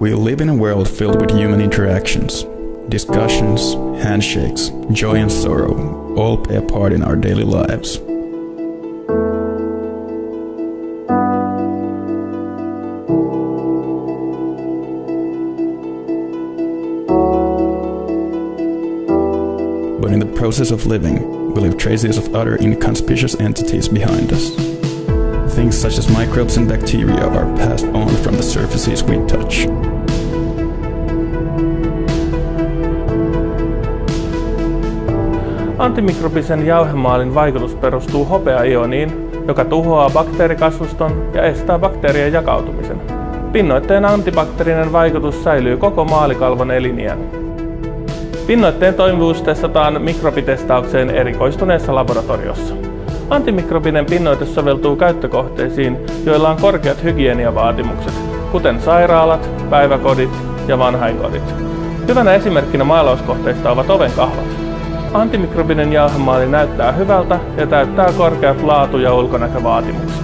We live in a world filled with human interactions. Discussions, handshakes, joy and sorrow all play a part in our daily lives. But in the process of living, we leave traces of other inconspicuous entities behind us. Things such as microbes and bacteria are passed on from the surfaces we touch. Antimikrobisen jauhemaalin vaikutus perustuu hopeaioniin, joka tuhoaa bakteerikasvuston ja estää bakteerien jakautumisen. Pinnoitteen antibakteerinen vaikutus säilyy koko maalikalvon eliniän. Pinnoitteen toimivuus testataan mikrobitestaukseen erikoistuneessa laboratoriossa. Antimikrobinen pinnoite soveltuu käyttökohteisiin, joilla on korkeat hygieniavaatimukset, kuten sairaalat, päiväkodit ja vanhainkodit. Hyvänä esimerkkinä maalauskohteista ovat ovenkahvat. Antimikrobinen jauhemaali näyttää hyvältä ja täyttää korkeat laatu- ja ulkonäkövaatimukset.